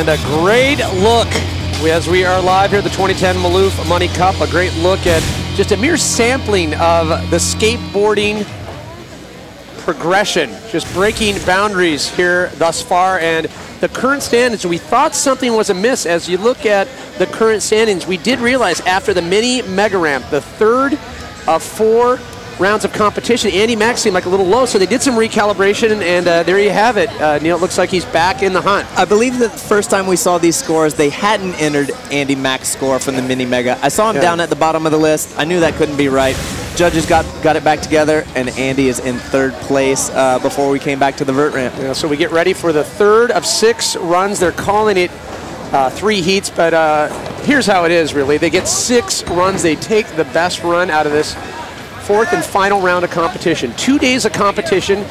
And a great look as we are live here at the 2010 Maloof Money Cup. A great look at just a mere sampling of the skateboarding progression, just breaking boundaries here thus far. And the current standings, we thought something was amiss. As you look at the current standings, we did realize after the mini mega ramp, the third of 4 rounds of competition, Andy Mack seemed like a little low, so they did some recalibration, and there you have it. Neil, it looks like he's back in the hunt. I believe that the first time we saw these scores, they hadn't entered Andy Mack's score from the mini mega. I saw him down at the bottom of the list. I knew that couldn't be right. Judges got it back together, and Andy is in 3rd place before we came back to the vert ramp. Yeah, so we get ready for the 3rd of 6 runs. They're calling it 3 heats, but here's how it is, really. They get 6 runs. They take the best run out of this 4th and final round of competition. 2 days of competition.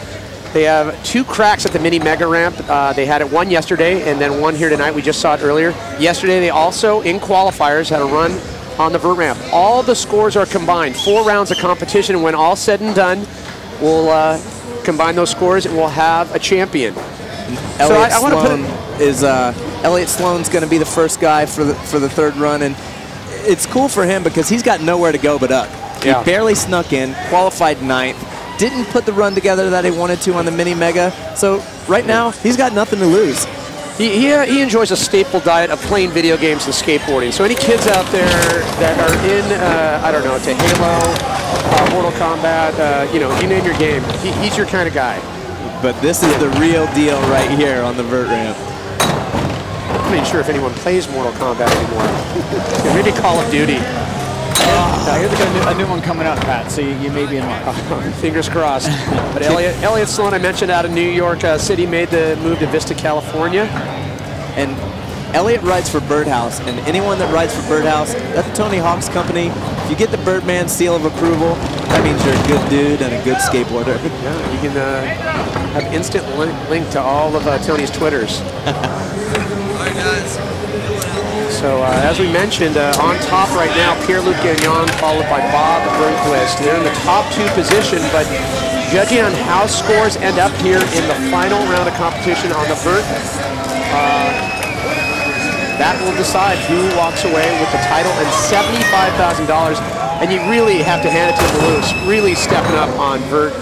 They have 2 cracks at the mini mega ramp. They had it one yesterday and then one here tonight. We just saw it earlier. Yesterday they also, in qualifiers, had a run on the vert ramp. All the scores are combined. 4 rounds of competition. When all said and done, we'll combine those scores and we'll have a champion. Elliot Sloan's going to be the first guy for the 3rd run, and it's cool for him because he's got nowhere to go but up. Yeah. He barely snuck in, qualified 9th, didn't put the run together that he wanted to on the mini mega. So right now, he's got nothing to lose. He enjoys a staple diet of playing video games and skateboarding. So any kids out there that are in, I don't know, to Halo, Mortal Kombat, you know, you name your game, he's your kind of guy. But this is the real deal right here on the vert ramp. I'm not even sure if anyone plays Mortal Kombat anymore. Maybe Call of Duty. I hear they got a new one coming out, Pat, so you may be in luck. Fingers crossed. But Elliot Sloan, I mentioned, out of New York City, made the move to Vista, California. And Elliot rides for Birdhouse, and anyone that rides for Birdhouse, that's Tony Hawk's company. If you get the Birdman seal of approval, that means you're a good dude and a good skateboarder. Yeah, you can have instant link to all of Tony's Twitters. So as we mentioned, on top right now, Pierre-Luc Gagnon, followed by Bob Burnquist. They're in the top 2 position, but judging on how scores end up here in the final round of competition on the vert, that will decide who walks away with the title and $75,000. And you really have to hand it to Maloof, really stepping up on vert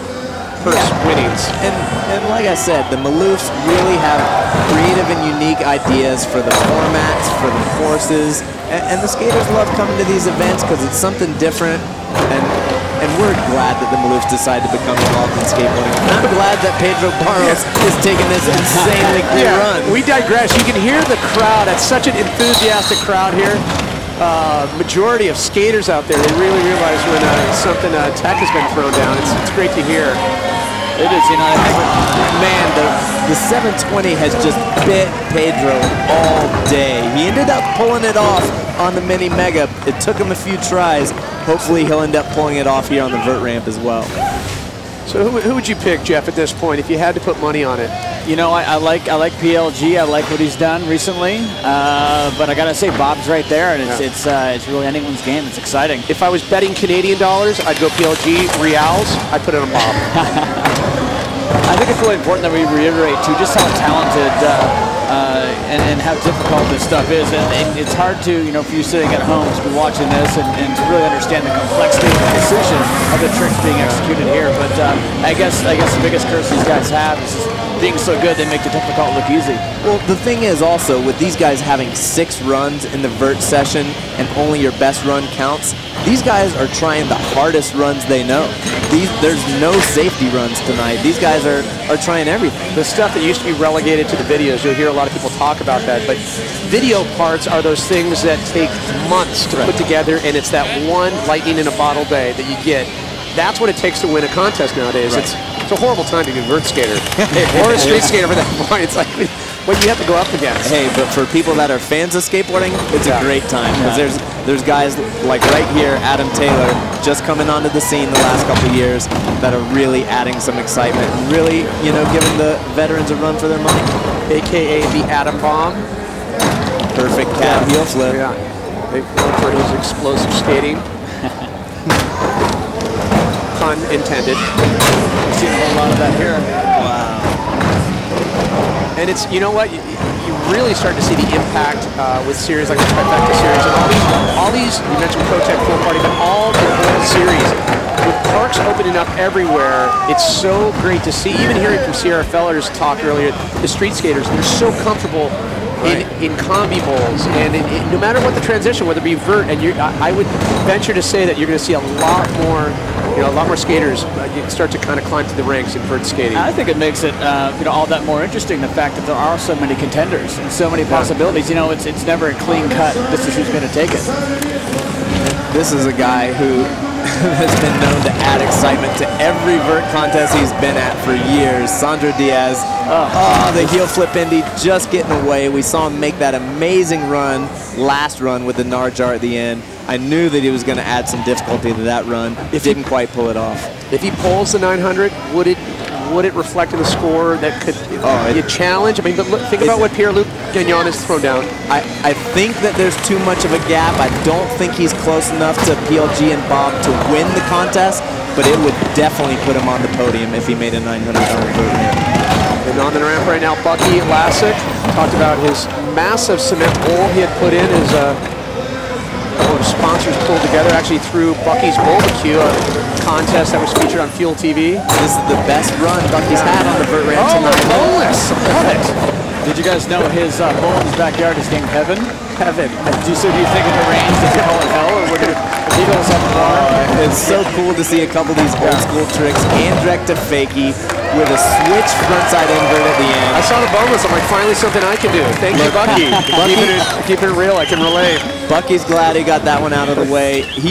purse winnings. And like I said, the Maloofs really have creative and unique ideas for the formats, for the courses, and the skaters love coming to these events because it's something different, and we're glad that the Maloofs decided to become involved in skateboarding. I'm glad that Pedro Barros is taking this insanely cool run. We digress. You can hear the crowd. It's such an enthusiastic crowd here. Majority of skaters out there, they really realize when something tech has been thrown down. It's great to hear. It is, you know, man, the 720 has just bit Pedro all day. He ended up pulling it off on the mini mega. It took him a few tries. Hopefully he'll end up pulling it off here on the vert ramp as well. So who would you pick, Jeff, at this point if you had to put money on it? You know, I like PLG. I like what he's done recently, but I gotta say Bob's right there, and it's really anyone's game. It's exciting. If I was betting Canadian dollars, I'd go PLG. Reals, I'd put it on Bob. I think it's really important that we reiterate too just how talented and how difficult this stuff is, and it's hard to, you know, for you sitting at home to be watching this and to really understand the complexity and precision of the tricks being executed here. But I guess the biggest curse these guys have is being so good they make the difficult look easy. Well, the thing is also, with these guys having 6 runs in the vert session and only your best run counts, these guys are trying the hardest runs they know. There's no safety runs tonight. These guys are trying everything. The stuff that used to be relegated to the videos, you'll hear a lot of people talk about that, but video parts are those things that take months to put together, and it's that one lightning in a bottle day that you get. That's what it takes to win a contest nowadays. It's a horrible time to be a vert skater or a street skater for that point. It's like what you have to go up against. Hey, but for people that are fans of skateboarding, it's a great time because there's guys like right here, Adam Taylor, just coming onto the scene the last couple of years that are really adding some excitement and really, you know, giving the veterans a run for their money. AKA the Adam Bomb. Perfect cat heel flip. Yeah, they known for his explosive skating. Pun intended. We've seen a whole lot of that here. Wow. And it's, you know what? you really start to see the impact with series like the Trifecta series and all these. You mentioned ProTech Pool Party, but all the whole series with parks opening up everywhere. It's so great to see. Even hearing from Sierra Feller's talk earlier, the street skaters, they're so comfortable in combi bowls, and no matter what the transition, whether it be vert, and I would venture to say that you're going to see a lot more, a lot more skaters start to kind of climb to the ranks in vert skating. I think it makes it, all that more interesting. The fact that there are so many contenders and so many possibilities. It's never a clean cut. This is who's going to take it. This is a guy who has been known to add excitement to every vert contest he's been at for years. Sandro Diaz. The heel flip Indy just getting away. We saw him make that amazing run, last run with the Narjar at the end. I knew that he was going to add some difficulty to that run. It didn't quite pull it off. If he pulls the 900, would it reflect in the score that could be a challenge? I mean, but look, think about what Pierre-Luc Gagnon has thrown down. I think that there's too much of a gap. I don't think he's close enough to PLG and Bob to win the contest, but it would definitely put him on the podium if he made a 900 vert here. And on the ramp right now, Bucky Lassick talked about his massive cement bowl he had put in. His sponsors pulled together actually through Bucky's Barbecue, a contest that was featured on Fuel TV. This is the best run Bucky's had on the vert ramp tonight. Oh, boneless! Love it. Did you guys know his bowl in his backyard is named Heaven? Heaven. Do you think in the range does he call it hell, or would it Eagles up the bar? It's so cool to see a couple of these old school tricks and direct to fakie with a switch frontside invert at the end. I saw the boneless. I'm like, finally something I can do. Thank you, Bucky. Keeping it real. I can relate. Bucky's glad he got that one out of the way. He's